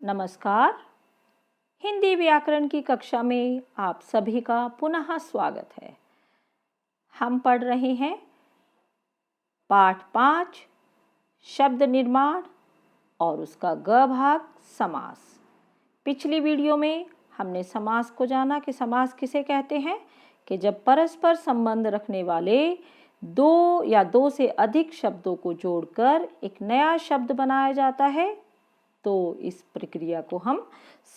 नमस्कार। हिंदी व्याकरण की कक्षा में आप सभी का पुनः स्वागत है। हम पढ़ रहे हैं पाठ 5 शब्द निर्माण और उसका ग भाग समास। पिछली वीडियो में हमने समास को जाना कि समास किसे कहते हैं कि जब परस्पर संबंध रखने वाले दो या दो से अधिक शब्दों को जोड़कर एक नया शब्द बनाया जाता है, तो इस प्रक्रिया को हम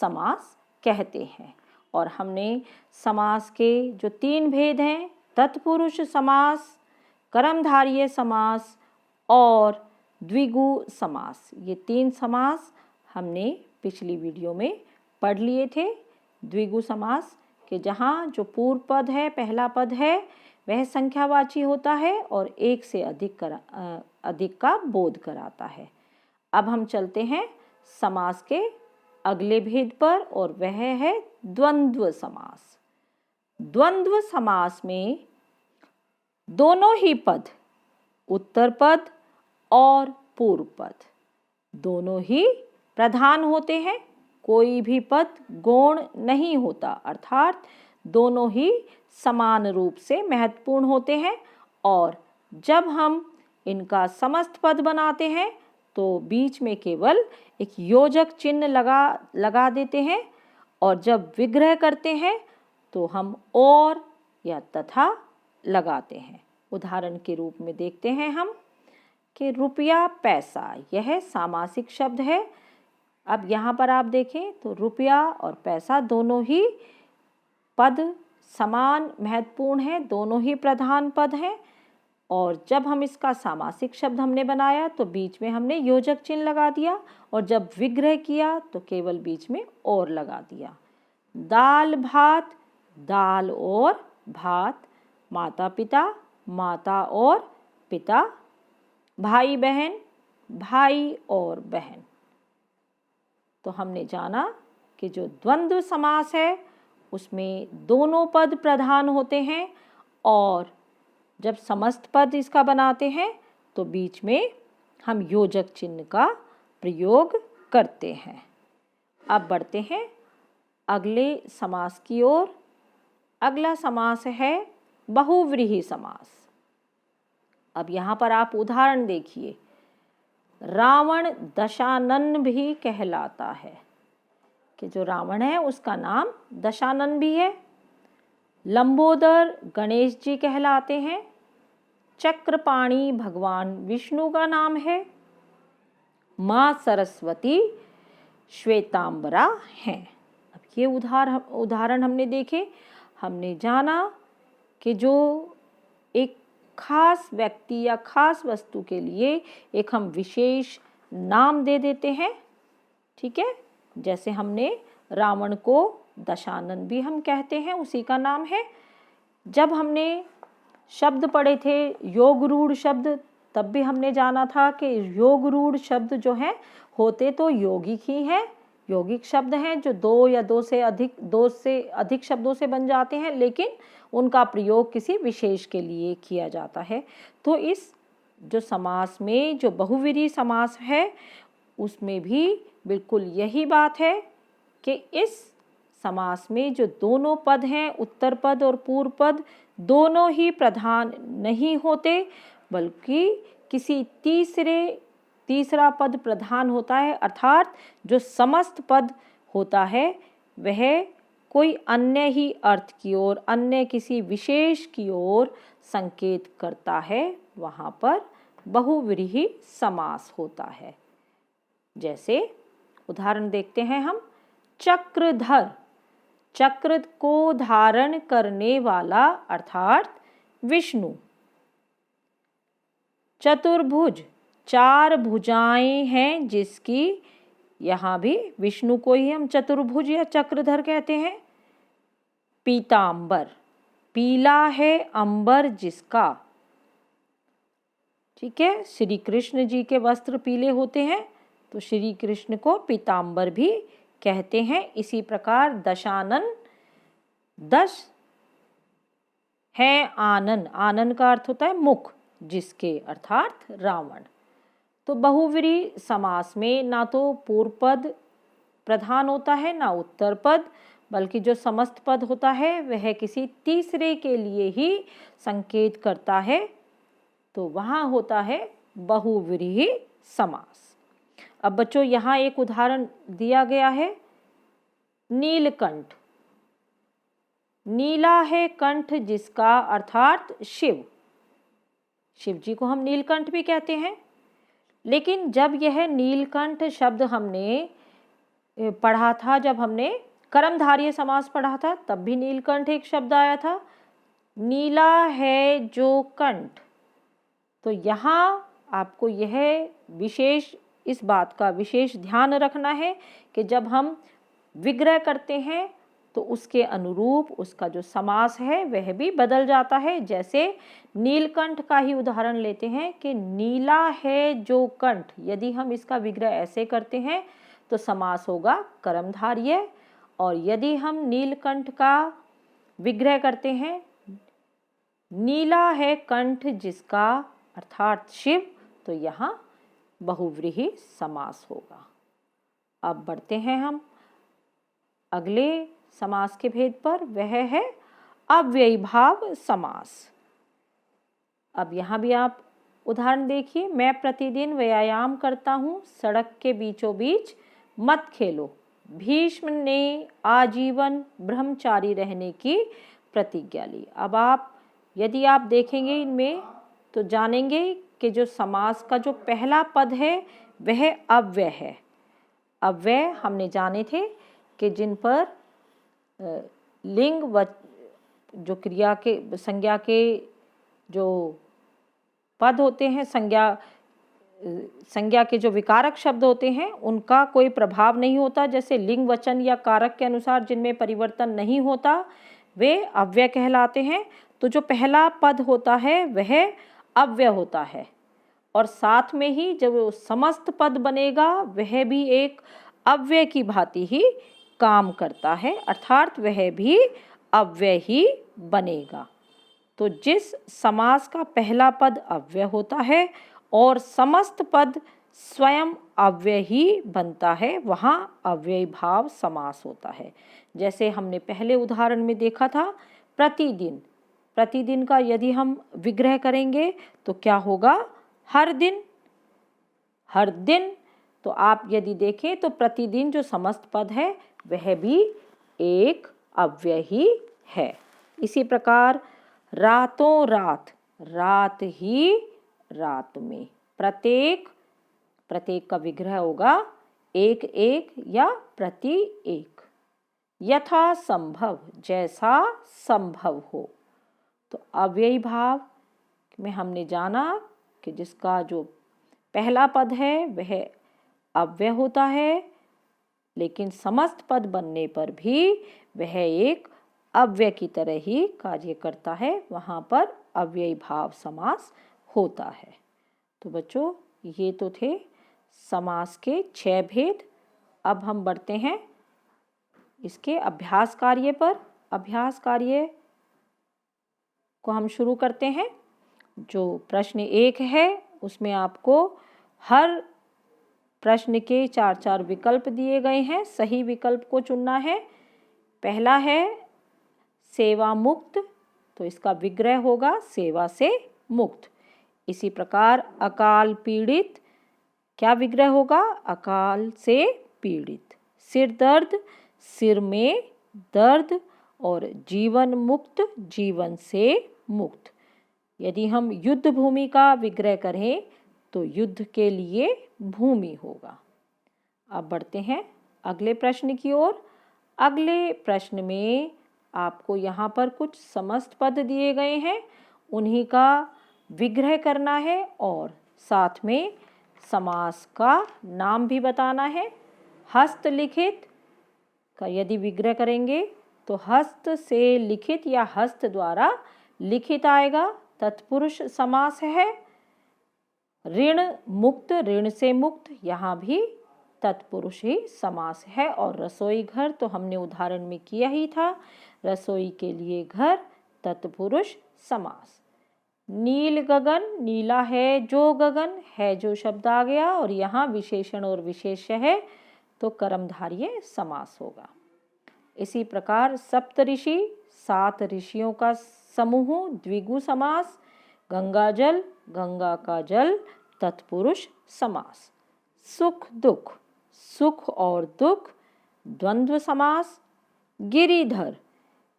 समास कहते हैं। और हमने समास के जो 3 भेद हैं, तत्पुरुष समास, कर्मधारय समास और द्विगु समास, ये 3 समास हमने पिछली वीडियो में पढ़ लिए थे। द्विगु समास के जहाँ जो पूर्व पद है, पहला पद है, वह संख्यावाची होता है और एक से अधिक का बोध कराता है। अब हम चलते हैं समास के अगले भेद पर और वह है द्वंद्व समास। द्वंद्व समास में दोनों ही पद, उत्तर पद और पूर्व पद, दोनों ही प्रधान होते हैं। कोई भी पद गौण नहीं होता, अर्थात दोनों ही समान रूप से महत्वपूर्ण होते हैं। और जब हम इनका समस्त पद बनाते हैं तो बीच में केवल एक योजक चिन्ह लगा देते हैं, और जब विग्रह करते हैं तो हम और या तथा लगाते हैं। उदाहरण के रूप में देखते हैं हम कि रुपया पैसा, यह सामासिक शब्द है। अब यहाँ पर आप देखें तो रुपया और पैसा दोनों ही पद समान महत्वपूर्ण हैं, दोनों ही प्रधान पद हैं। और जब हम इसका सामासिक शब्द हमने बनाया तो बीच में हमने योजक चिन्ह लगा दिया, और जब विग्रह किया तो केवल बीच में और लगा दिया। दाल भात, दाल और भात, माता पिता, माता और पिता, भाई बहन, भाई और बहन। तो हमने जाना कि जो द्वंद्व समास है उसमें दोनों पद प्रधान होते हैं, और जब समस्त पद इसका बनाते हैं तो बीच में हम योजक चिन्ह का प्रयोग करते हैं। अब बढ़ते हैं अगले समास की ओर। अगला समास है बहुव्रीहि समास। अब यहाँ पर आप उदाहरण देखिए। रावण दशानन भी कहलाता है, कि जो रावण है उसका नाम दशानन भी है। लंबोदर गणेश जी कहलाते हैं। चक्रपाणि भगवान विष्णु का नाम है। माँ सरस्वती श्वेतांबरा हैं। अब ये उदाहरण हमने देखे। हमने जाना कि जो एक खास व्यक्ति या खास वस्तु के लिए एक हम विशेष नाम दे देते हैं, ठीक है। जैसे हमने रावण को दशानन भी हम कहते हैं, उसी का नाम है। जब हमने शब्द पढ़े थे योगरूढ़ शब्द, तब भी हमने जाना था कि योगरूढ़ शब्द जो हैं होते तो यौगिक ही हैं, यौगिक शब्द हैं जो दो से अधिक शब्दों से बन जाते हैं, लेकिन उनका प्रयोग किसी विशेष के लिए किया जाता है। तो इस जो समास में जो बहुव्रीहि समास है उसमें भी बिल्कुल यही बात है कि इस समास में जो दोनों पद हैं, उत्तर पद और पूर्व पद, दोनों ही प्रधान नहीं होते, बल्कि किसी तीसरा पद प्रधान होता है। अर्थात जो समस्त पद होता है वह कोई अन्य ही अर्थ की ओर, अन्य किसी विशेष की ओर संकेत करता है, वहाँ पर बहुव्रीहि समास होता है। जैसे उदाहरण देखते हैं हम। चक्रधर, चक्र को धारण करने वाला अर्थात विष्णु। चतुर्भुज, 4 भुजाएं हैं जिसकी, यहाँ भी विष्णु को ही हम चतुर्भुज या चक्रधर कहते हैं। पीतांबर, पीला है अंबर जिसका, ठीक है। श्री कृष्ण जी के वस्त्र पीले होते हैं तो श्री कृष्ण को पीतांबर भी कहते हैं। इसी प्रकार दशानन, दश है आनन, आनन का अर्थ होता है मुख जिसके, अर्थात रावण। तो बहुव्रीहि समास में ना तो पूर्व पद प्रधान होता है ना उत्तर पद, बल्कि जो समस्त पद होता है वह किसी तीसरे के लिए ही संकेत करता है, तो वहाँ होता है बहुव्रीहि समास। अब बच्चों यहाँ एक उदाहरण दिया गया है, नीलकंठ। नीला है कंठ जिसका, अर्थात शिव। शिव जी को हम नीलकंठ भी कहते हैं। लेकिन जब यह नीलकंठ शब्द हमने पढ़ा था, जब हमने कर्मधारय समास पढ़ा था, तब भी नीलकंठ एक शब्द आया था। नीला है जो कंठ, तो यहाँ आपको यह विशेष, इस बात का विशेष ध्यान रखना है कि जब हम विग्रह करते हैं तो उसके अनुरूप उसका जो समास है वह भी बदल जाता है। जैसे नीलकंठ का ही उदाहरण लेते हैं कि नीला है जो कंठ, यदि हम इसका विग्रह ऐसे करते हैं तो समास होगा कर्मधारय, और यदि हम नीलकंठ का विग्रह करते हैं नीला है कंठ जिसका, अर्थात शिव, तो यहाँ बहुव्रीहि समास होगा। अब बढ़ते हैं हम अगले समास के भेद पर, वह है अव्ययीभाव समास। अब यहाँ भी आप उदाहरण देखिए, मैं प्रतिदिन व्यायाम करता हूँ, सड़क के बीचों बीच मत खेलो। भीष्म ने आजीवन ब्रह्मचारी रहने की प्रतिज्ञा ली। अब आप यदि आप देखेंगे इनमें तो जानेंगे कि जो समास का जो पहला पद है वह अव्यय है। अव्यय हमने जाने थे कि जिन पर लिंग व जो क्रिया के संज्ञा के जो पद होते हैं, संज्ञा के जो विकारक शब्द होते हैं उनका कोई प्रभाव नहीं होता। जैसे लिंग वचन या कारक के अनुसार जिनमें परिवर्तन नहीं होता वे अव्यय कहलाते हैं। तो जो पहला पद होता है वह अव्यय होता है, और साथ में ही जब समस्त पद बनेगा वह भी एक अव्यय की भांति ही काम करता है, अर्थात वह भी अव्यय ही बनेगा। तो जिस समास का पहला पद अव्यय होता है और समस्त पद स्वयं अव्यय ही बनता है, वहाँ अव्ययीभाव समास होता है। जैसे हमने पहले उदाहरण में देखा था, प्रतिदिन। प्रतिदिन का यदि हम विग्रह करेंगे तो क्या होगा, हर दिन। हर दिन, तो आप यदि देखें तो प्रतिदिन जो समस्त पद है वह भी एक अव्यय ही है। इसी प्रकार रातों रात, रात ही रात में। प्रत्येक, प्रत्येक का विग्रह होगा एक एक या प्रति एक। यथा संभव, जैसा संभव हो। तो अव्ययी भाव में हमने जाना कि जिसका जो पहला पद है वह अव्यय होता है, लेकिन समस्त पद बनने पर भी वह एक अव्यय की तरह ही कार्य करता है, वहाँ पर अव्ययी भाव समास होता है। तो बच्चों ये तो थे समास के 6 भेद। अब हम बढ़ते हैं इसके अभ्यास कार्य पर। अभ्यास कार्य को हम शुरू करते हैं। जो प्रश्न 1 है उसमें आपको हर प्रश्न के 4-4 विकल्प दिए गए हैं, सही विकल्प को चुनना है। पहला है सेवा मुक्त, तो इसका विग्रह होगा सेवा से मुक्त। इसी प्रकार अकाल पीड़ित, क्या विग्रह होगा, अकाल से पीड़ित। सिर दर्द, सिर में दर्द। और जीवन मुक्त, जीवन से मुक्त। यदि हम युद्ध भूमि का विग्रह करें तो युद्ध के लिए भूमि होगा। अब बढ़ते हैं अगले प्रश्न की ओर। अगले प्रश्न में आपको यहाँ पर कुछ समस्त पद दिए गए हैं, उन्हीं का विग्रह करना है और साथ में समास का नाम भी बताना है। हस्तलिखित का यदि विग्रह करेंगे तो हस्त से लिखित या हस्त द्वारा लिखित आएगा, तत्पुरुष समास है। ऋण मुक्त, ऋण से मुक्त, यहाँ भी तत्पुरुष ही समास है। और रसोई घर तो हमने उदाहरण में किया ही था, रसोई के लिए घर, तत्पुरुष समास। नील गगन, नीला है जो गगन, है जो शब्द आ गया और यहाँ विशेषण और विशेष्य है तो कर्मधारय समास होगा। इसी प्रकार सप्तऋषि 7 ऋषियों का समूह द्विगु समास, गंगा जल, गंगा का जल तत्पुरुष समास। सुख दुख, सुख और दुख द्वंद्व समास। गिरिधर,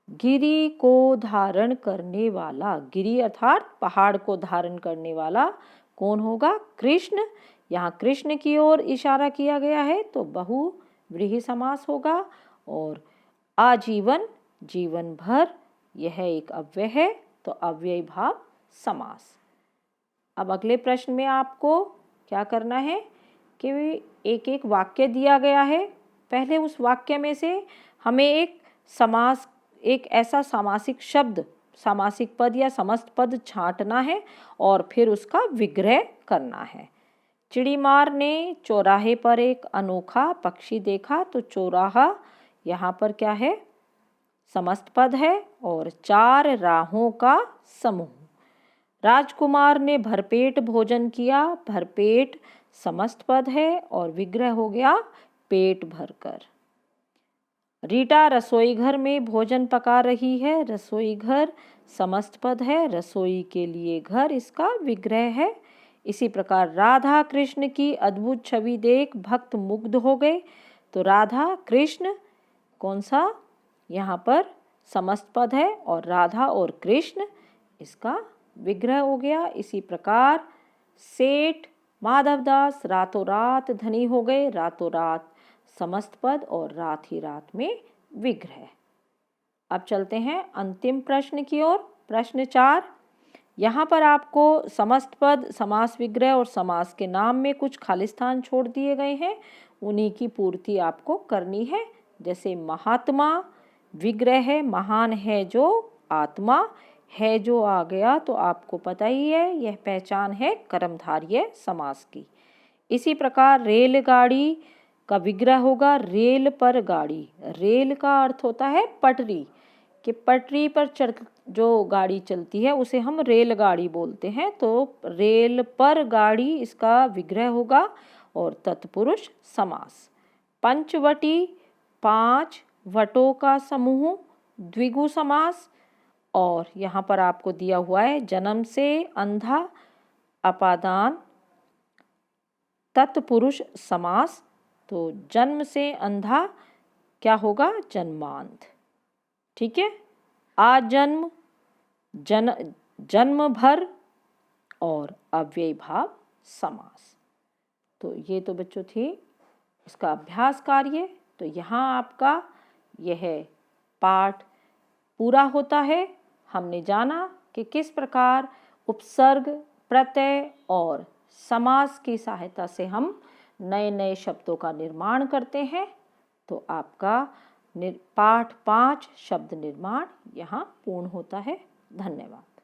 गिरि को धारण करने वाला, गिरि अर्थात पहाड़ को धारण करने वाला कौन होगा? कृष्ण। यहाँ कृष्ण की ओर इशारा किया गया है तो बहुव्रीहि समास होगा। और आजीवन, जीवन भर, यह एक अव्यय है तो अव्ययी भाव समास। अब अगले प्रश्न में आपको क्या करना है कि एक एक वाक्य दिया गया है, पहले उस वाक्य में से हमें एक समास, एक ऐसा सामासिक शब्द, सामासिक पद या समस्त पद छांटना है और फिर उसका विग्रह करना है। चिड़ीमार ने चौराहे पर एक अनोखा पक्षी देखा, तो चौराहा यहाँ पर क्या है? समस्त पद है और 4 राहों का समूह। राजकुमार ने भरपेट भोजन किया, भरपेट समस्त पद है और विग्रह हो गया पेट भरकर। रीटा रसोई घर में भोजन पका रही है, रसोई घर समस्त पद है, रसोई के लिए घर इसका विग्रह है। इसी प्रकार राधा कृष्ण की अद्भुत छवि देख भक्त मुग्ध हो गए, तो राधा कृष्ण कौन सा? यहाँ पर समस्त पद है और राधा और कृष्ण इसका विग्रह हो गया। इसी प्रकार सेठ माधवदास रातों रात धनी हो गए, रातों रात समस्त पद और रात ही रात में विग्रह। अब चलते हैं अंतिम प्रश्न की ओर। प्रश्न 4, यहाँ पर आपको समस्त पद, समास विग्रह और समास के नाम में कुछ खाली स्थान छोड़ दिए गए हैं, उन्हीं की पूर्ति आपको करनी है। जैसे महात्मा विग्रह है, महान है जो आत्मा है, जो आ गया तो आपको पता ही है यह पहचान है कर्मधारय समास की। इसी प्रकार रेलगाड़ी का विग्रह होगा रेल पर गाड़ी। रेल का अर्थ होता है पटरी, कि पटरी पर जो गाड़ी चलती है उसे हम रेलगाड़ी बोलते हैं, तो रेल पर गाड़ी इसका विग्रह होगा और तत्पुरुष समास। पंचवटी 5 वटों का समूह द्विगु समास। और यहाँ पर आपको दिया हुआ है जन्म से अंधा अपादान तत्पुरुष समास, तो जन्म से अंधा क्या होगा? जन्मांध। ठीक है। आजन्म, जन्म भर और अव्ययी भाव समास। तो ये तो बच्चों थी इसका अभ्यास कार्य। तो यहाँ आपका यह पाठ पूरा होता है। हमने जाना कि किस प्रकार उपसर्ग, प्रत्यय और समास की सहायता से हम नए नए शब्दों का निर्माण करते हैं। तो आपका पाठ 5 शब्द निर्माण यहाँ पूर्ण होता है। धन्यवाद।